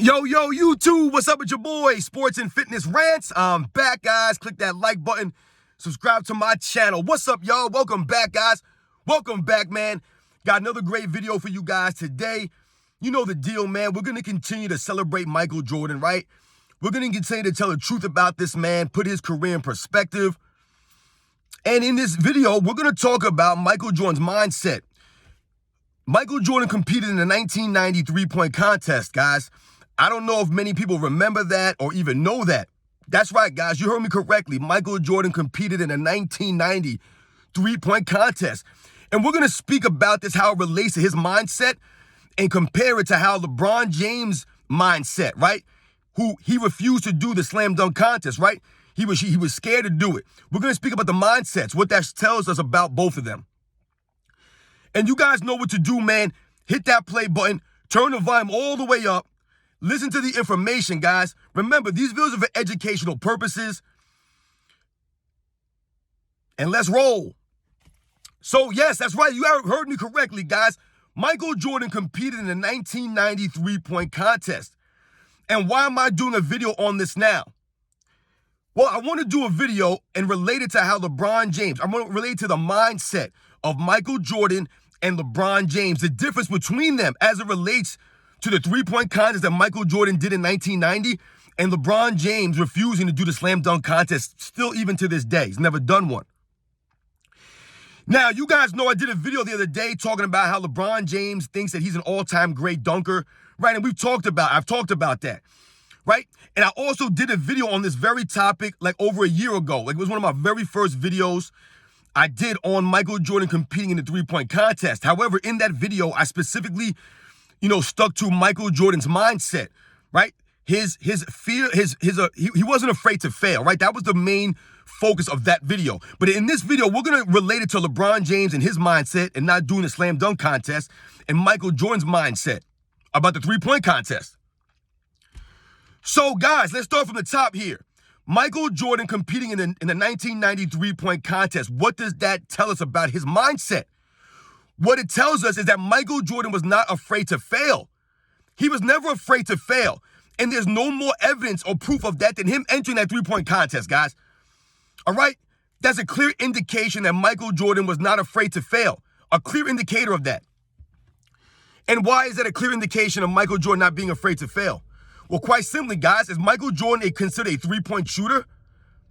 Yo, YouTube, what's up with your boy? Sports and Fitness Rants. I'm back, guys. Click that like button. Subscribe to my channel. What's up, y'all? Welcome back, guys. Welcome back, man. Got another great video for you guys today. You know the deal, man. We're going to continue to celebrate Michael Jordan, right? We're going to continue to tell the truth about this man, put his career in perspective. And in this video, we're going to talk about Michael Jordan's mindset. Michael Jordan competed in the 1990 three-point contest, guys. I don't know if many people remember that or even know that. That's right, guys. You heard me correctly. Michael Jordan competed in the 1990 three-point contest. And we're going to speak about this, how it relates to his mindset, and compare it to how LeBron James' mindset, right? Who he refused to do the slam dunk contest, right? He was scared to do it. We're going to speak about the mindsets, what that tells us about both of them. And you guys know what to do, man. Hit that play button. Turn the volume all the way up. Listen to the information, guys. Remember, these videos are for educational purposes. And let's roll. So, yes, that's right. You heard me correctly, guys. Michael Jordan competed in the 1990 three-point contest. And why am I doing a video on this now? Well, I want to do a video and relate it to how LeBron James, I want to relate to the mindset of Michael Jordan and LeBron James, the difference between them as it relates to the three-point contest that Michael Jordan did in 1990 and LeBron James refusing to do the slam dunk contest still even to this day. He's never done one. Now, you guys know I did a video the other day talking about how LeBron James thinks that he's an all-time great dunker, right? And I've talked about that, right? And I also did a video on this very topic like over a year ago. Like it was one of my very first videos I did on Michael Jordan competing in the three-point contest. However, in that video, I specifically, stuck to Michael Jordan's mindset, right? His fear, he wasn't afraid to fail, right? That was the main focus of that video. But in this video, we're going to relate it to LeBron James and his mindset and not doing the slam dunk contest and Michael Jordan's mindset about the three-point contest. So, guys, let's start from the top here. Michael Jordan competing in the 1990 three-point contest. What does that tell us about his mindset? What it tells us is that Michael Jordan was not afraid to fail. He was never afraid to fail. And there's no more evidence or proof of that than him entering that three-point contest, guys. All right? That's a clear indication that Michael Jordan was not afraid to fail. A clear indicator of that. And why is that a clear indication of Michael Jordan not being afraid to fail? Well, quite simply, guys, is Michael Jordan considered a three-point shooter?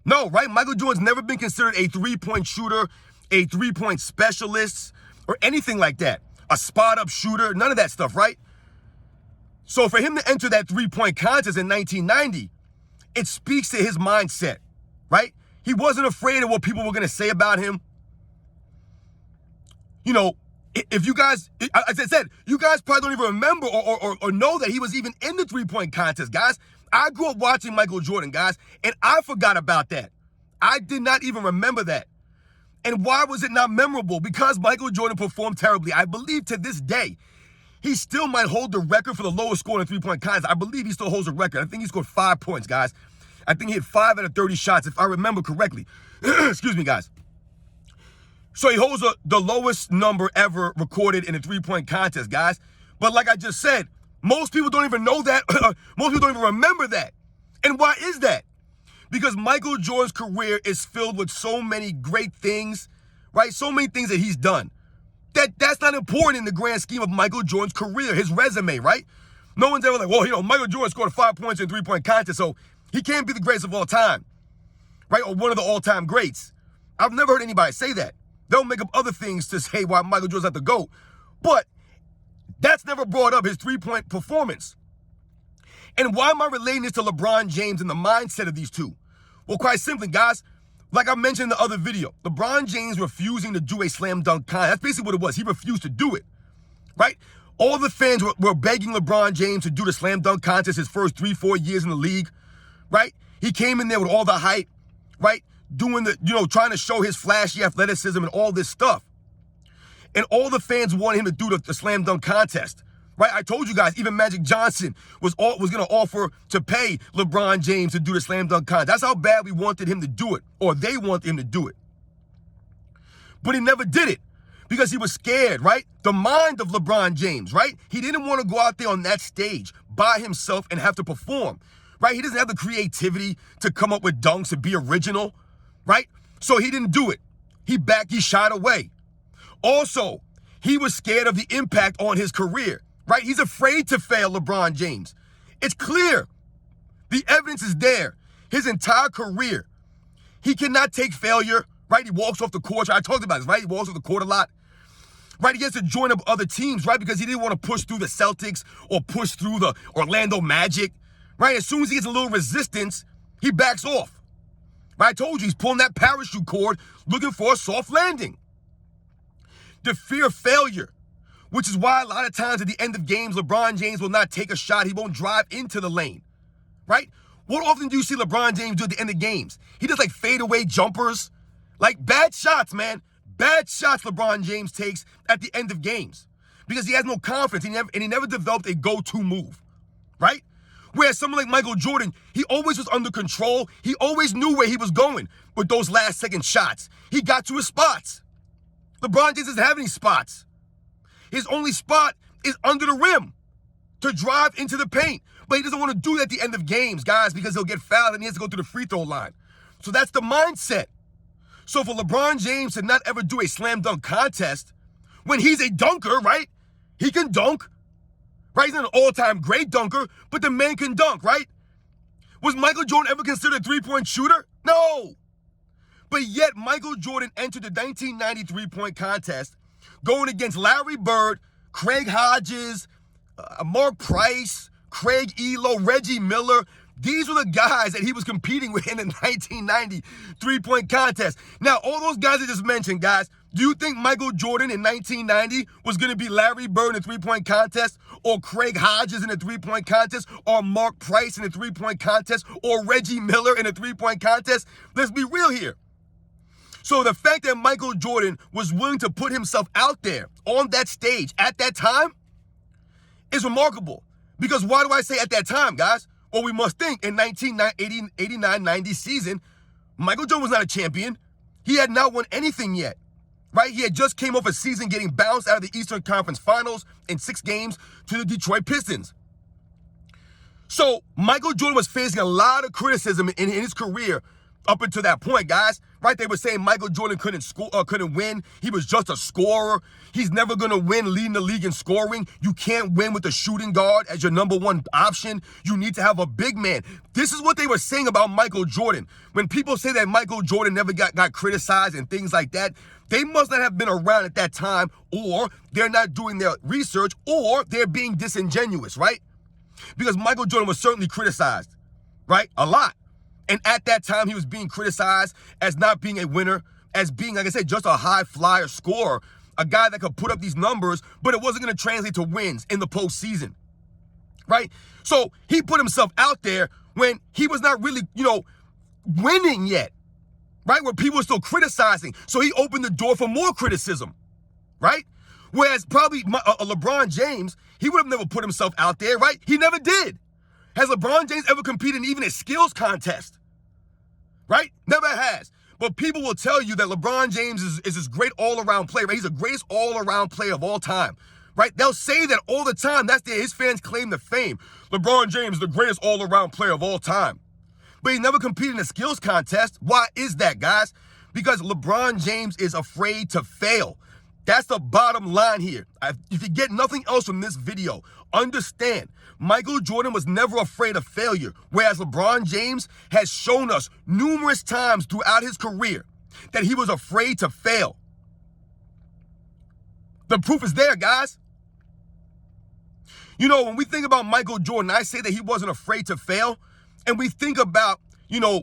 No, right? Michael Jordan's never been considered a three-point shooter, a three-point specialist, or anything like that. A spot-up shooter, none of that stuff, right? So for him to enter that three-point contest in 1990, it speaks to his mindset, right? He wasn't afraid of what people were going to say about him. If you guys, as I said, you guys probably don't even remember or know that he was even in the three-point contest, guys. I grew up watching Michael Jordan, guys, and I forgot about that. I did not even remember that. And why was it not memorable? Because Michael Jordan performed terribly. I believe to this day, he still might hold the record for the lowest score in a three-point contest. I believe he still holds the record. I think he scored 5 points, guys. I think he hit 5 out of 30 shots, if I remember correctly. Excuse me, guys. So he holds the lowest number ever recorded in a three-point contest, guys. But like I just said, most people don't even know that. Most people don't even remember that. And why is that? Because Michael Jordan's career is filled with so many great things, right? So many things that he's done. That's not important in the grand scheme of Michael Jordan's career, his resume, right? No one's ever like, well, Michael Jordan scored 5 points in a three-point contest, so he can't be the greatest of all time, right? Or one of the all-time greats. I've never heard anybody say that. They'll make up other things to say why Michael Jordan's not the GOAT. But that's never brought up his three-point performance. And why am I relating this to LeBron James and the mindset of these two? Well, quite simply, guys, like I mentioned in the other video, LeBron James refusing to do a slam dunk contest. That's basically what it was. He refused to do it, right? All the fans were begging LeBron James to do the slam dunk contest his first 3-4 years in the league, right? He came in there with all the hype, right? Doing trying to show his flashy athleticism and all this stuff. And all the fans wanted him to do the slam dunk contest, right? I told you guys, even Magic Johnson was going to offer to pay LeBron James to do the slam dunk contest. That's how bad we wanted him to do it, or they wanted him to do it. But he never did it because he was scared, right? The mind of LeBron James, right? He didn't want to go out there on that stage by himself and have to perform, right? He doesn't have the creativity to come up with dunks and be original, right? So he didn't do it. He shied away. Also, he was scared of the impact on his career, right? He's afraid to fail, LeBron James. It's clear. The evidence is there. His entire career, he cannot take failure, right? He walks off the court. I talked about this, right? He walks off the court a lot, right? He has to join up other teams, right? Because he didn't want to push through the Celtics or push through the Orlando Magic, right? As soon as he gets a little resistance, he backs off, right? I told you, he's pulling that parachute cord looking for a soft landing. The fear of failure, which is why a lot of times at the end of games, LeBron James will not take a shot. He won't drive into the lane, right? What often do you see LeBron James do at the end of games? He does like fadeaway jumpers, like bad shots, man. Bad shots LeBron James takes at the end of games because he has no confidence. He never developed a go-to move, right? Whereas someone like Michael Jordan, he always was under control. He always knew where he was going with those last-second shots. He got to his spots. LeBron James doesn't have any spots. His only spot is under the rim to drive into the paint. But he doesn't want to do that at the end of games, guys, because he'll get fouled and he has to go to the free throw line. So that's the mindset. So for LeBron James to not ever do a slam dunk contest when he's a dunker, right? He can dunk, right? He's not an all-time great dunker, but the man can dunk, right? Was Michael Jordan ever considered a three-point shooter? No. But yet Michael Jordan entered the 1990 three-point contest going against Larry Bird, Craig Hodges, Mark Price, Craig Elo, Reggie Miller. These were the guys that he was competing with in the 1990 three-point contest. Now, all those guys I just mentioned, guys, do you think Michael Jordan in 1990 was going to be Larry Bird in the three-point contest, or Craig Hodges in the three-point contest, or Mark Price in the three-point contest, or Reggie Miller in the three-point contest? Let's be real here. So the fact that Michael Jordan was willing to put himself out there on that stage at that time is remarkable. Because why do I say at that time, guys? Well, we must think in 1989-90 season, Michael Jordan was not a champion. He had not won anything yet, right? He had just came off a season getting bounced out of the Eastern Conference Finals in 6 games to the Detroit Pistons. So Michael Jordan was facing a lot of criticism in his career up until that point, guys, right? They were saying Michael Jordan couldn't win. He was just a scorer. He's never going to win leading the league in scoring. You can't win with a shooting guard as your number one option. You need to have a big man. This is what they were saying about Michael Jordan. When people say that Michael Jordan never got criticized and things like that, they must not have been around at that time, or they're not doing their research, or they're being disingenuous, right? Because Michael Jordan was certainly criticized, right? A lot. And at that time, he was being criticized as not being a winner, as being, like I said, just a high flyer scorer, a guy that could put up these numbers, but it wasn't going to translate to wins in the postseason, right? So he put himself out there when he was not really, winning yet, right? Where people were still criticizing. So he opened the door for more criticism, right? Whereas probably LeBron James, he would have never put himself out there, right? He never did. Has LeBron James ever competed in even a skills contest? Right? Never has. But people will tell you that LeBron James is this great all-around player, right? He's the greatest all-around player of all time, right? They'll say that all the time. His fans claim the fame. LeBron James is the greatest all-around player of all time. But he never competed in a skills contest. Why is that, guys? Because LeBron James is afraid to fail. That's the bottom line here. If you get nothing else from this video, understand, Michael Jordan was never afraid of failure, whereas LeBron James has shown us numerous times throughout his career that he was afraid to fail. The proof is there, guys. When we think about Michael Jordan, I say that he wasn't afraid to fail, and we think about,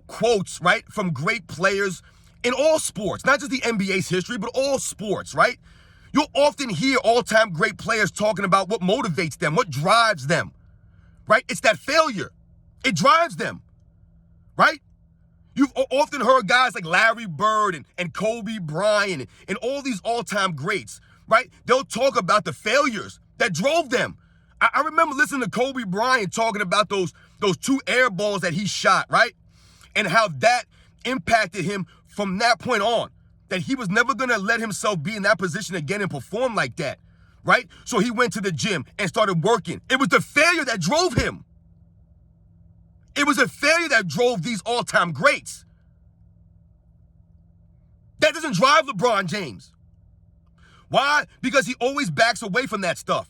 quotes, right, from great players in all sports, not just the NBA's history, but all sports, right? You'll often hear all-time great players talking about what motivates them, what drives them, right? It's that failure. It drives them, right? You've often heard guys like Larry Bird and Kobe Bryant and all these all-time greats, right? They'll talk about the failures that drove them. I remember listening to Kobe Bryant talking about those 2 air balls that he shot, right? And how that impacted him from that point on. that he was never going to let himself be in that position again and perform like that, right? So he went to the gym and started working. It was the failure that drove him. It was a failure that drove these all-time greats. That doesn't drive LeBron James. Why? Because he always backs away from that stuff.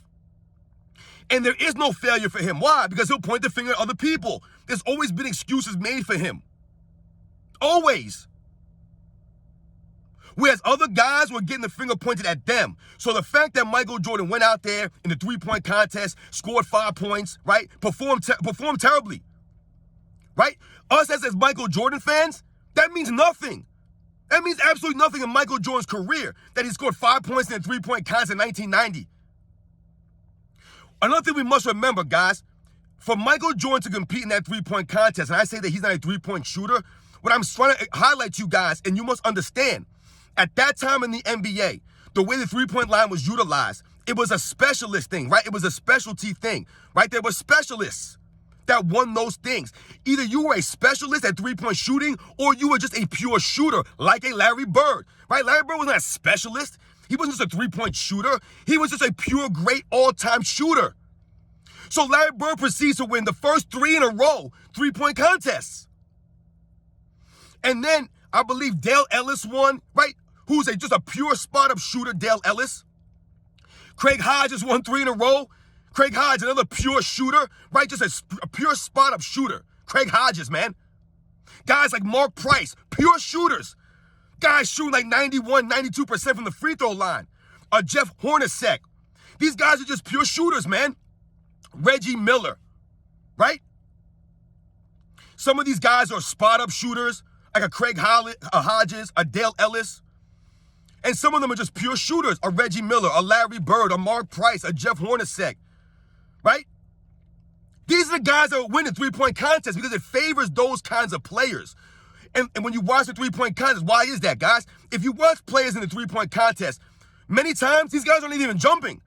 And there is no failure for him. Why? Because he'll point the finger at other people. There's always been excuses made for him. Always. Whereas other guys were getting the finger pointed at them. So the fact that Michael Jordan went out there in the three-point contest, scored 5 points, right? Performed terribly. Right? Us as Michael Jordan fans, that means nothing. That means absolutely nothing in Michael Jordan's career, that he scored 5 points in a three-point contest in 1990. Another thing we must remember, guys, for Michael Jordan to compete in that three-point contest, and I say that he's not a three-point shooter, what I'm trying to highlight to you guys, and you must understand, at that time in the NBA, the way the three-point line was utilized, it was a specialist thing, right? It was a specialty thing, right? There were specialists that won those things. Either you were a specialist at three-point shooting or you were just a pure shooter like a Larry Bird, right? Larry Bird was not a specialist. He wasn't just a three-point shooter. He was just a pure, great all-time shooter. So Larry Bird proceeds to win the first 3 in a row three-point contests. And then I believe Dale Ellis won, right? Who's just a pure spot-up shooter, Dale Ellis. Craig Hodges won 3 in a row. Craig Hodges, another pure shooter, right? Just a pure spot-up shooter. Craig Hodges, man. Guys like Mark Price, pure shooters. Guys shooting like 91, 92% from the free throw line. Jeff Hornacek. These guys are just pure shooters, man. Reggie Miller, right? Some of these guys are spot-up shooters, like a Craig Hodges, a Dale Ellis. And some of them are just pure shooters, a Reggie Miller, a Larry Bird, a Mark Price, a Jeff Hornacek. Right? These are the guys that are winning three-point contests because it favors those kinds of players. And when you watch the three-point contest, why is that, guys? If you watch players in the three-point contest, many times these guys aren't even jumping,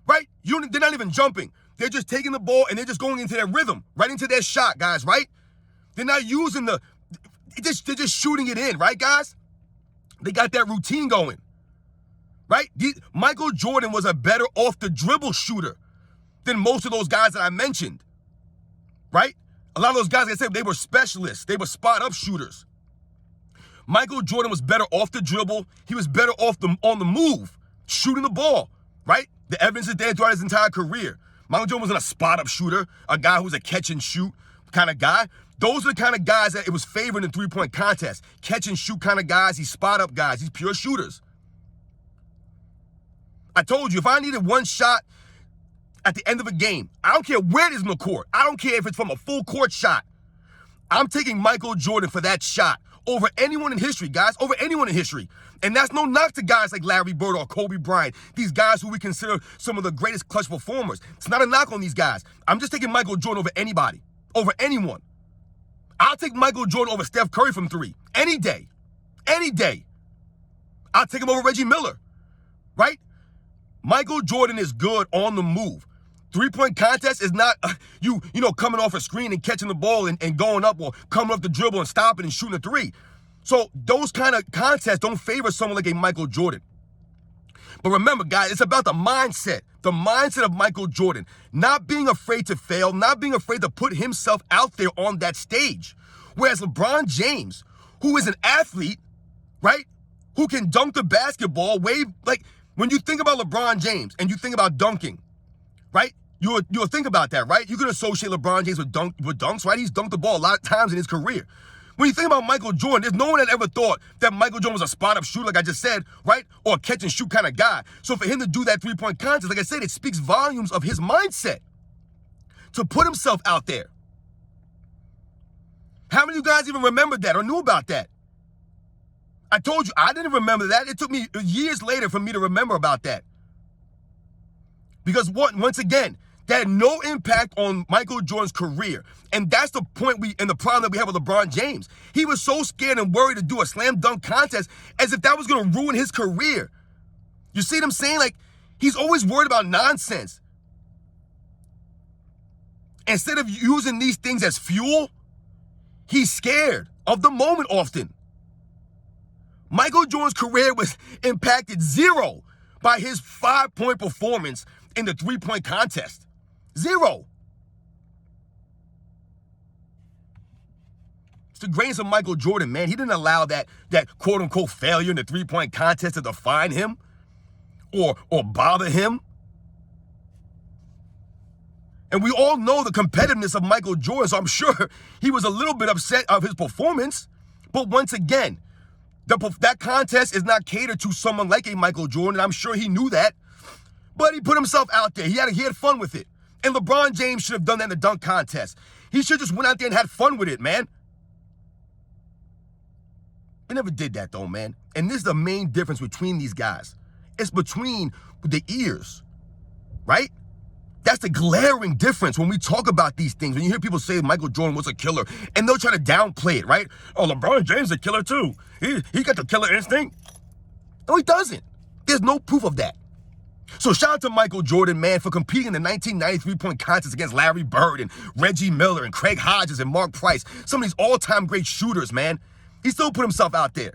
right? They're not even jumping. They're just taking the ball and they're just going into their rhythm, right into their shot, guys, right? They're not using they're just shooting it in, right, guys? They got that routine going, right? Michael Jordan was a better off-the-dribble shooter than most of those guys that I mentioned, right? A lot of those guys, like I said, they were specialists. They were spot-up shooters. Michael Jordan was better off the dribble. He was better on the move, shooting the ball, right? The evidence is there throughout his entire career. Michael Jordan wasn't a spot-up shooter, a guy who was a catch-and-shoot kind of guy. Those are the kind of guys that it was favored in three-point contest. Catch-and-shoot kind of guys. He's spot-up guys. He's pure shooters. I told you, if I needed one shot at the end of a game, I don't care where it is in the court. I don't care if it's from a full-court shot. I'm taking Michael Jordan for that shot over anyone in history, guys, over anyone in history. And that's no knock to guys like Larry Bird or Kobe Bryant, these guys who we consider some of the greatest clutch performers. It's not a knock on these guys. I'm just taking Michael Jordan over anybody, over anyone. I'll take Michael Jordan over Steph Curry from 3 any day, any day. I'll take him over Reggie Miller, right? Michael Jordan is good on the move. Three-point contest is not you coming off a screen and catching the ball and going up, or coming up the dribble and stopping and shooting a 3. So those kind of contests don't favor someone like a Michael Jordan. But remember, guys, it's about the mindset of Michael Jordan. Not being afraid to fail, not being afraid to put himself out there on that stage. Whereas LeBron James, who is an athlete, right, who can dunk the basketball, like when you think about LeBron James and you think about dunking, right? You'll think about that, right? You can associate LeBron James with dunks, right? He's dunked the ball a lot of times in his career. When you think about Michael Jordan, there's no one that ever thought that Michael Jordan was a spot-up shooter, like I just said, right? Or a catch-and-shoot kind of guy. So for him to do that three-point contest, like I said, it speaks volumes of his mindset to put himself out there. How many of you guys even remembered that or knew about that? I told you, I didn't remember that. It took me years later for me to remember about that. Because once again, that had no impact on Michael Jordan's career. And that's the point and the problem that we have with LeBron James. He was so scared and worried to do a slam dunk contest as if that was going to ruin his career. You see what I'm saying? Like, he's always worried about nonsense. Instead of using these things as fuel, he's scared of the moment often. Michael Jordan's career was impacted zero by his 5-point performance in the three-point contest. Zero. It's the greatness of Michael Jordan, man. He didn't allow that quote-unquote failure in the three-point contest to define him or bother him. And we all know the competitiveness of Michael Jordan, so I'm sure he was a little bit upset of his performance. But once again, that contest is not catered to someone like a Michael Jordan. I'm sure he knew that. But he put himself out there. He had fun with it. And LeBron James should have done that in the dunk contest. He should have just went out there and had fun with it, man. He never did that, though, man. And this is the main difference between these guys. It's between the ears, right? That's the glaring difference when we talk about these things. When you hear people say Michael Jordan was a killer, and they'll try to downplay it, right? Oh, LeBron James is a killer too. He got the killer instinct. No, he doesn't. There's no proof of that. So shout out to Michael Jordan, man, for competing in the 1993 point contest against Larry Bird and Reggie Miller and Craig Hodges and Mark Price. Some of these all-time great shooters, man. He still put himself out there.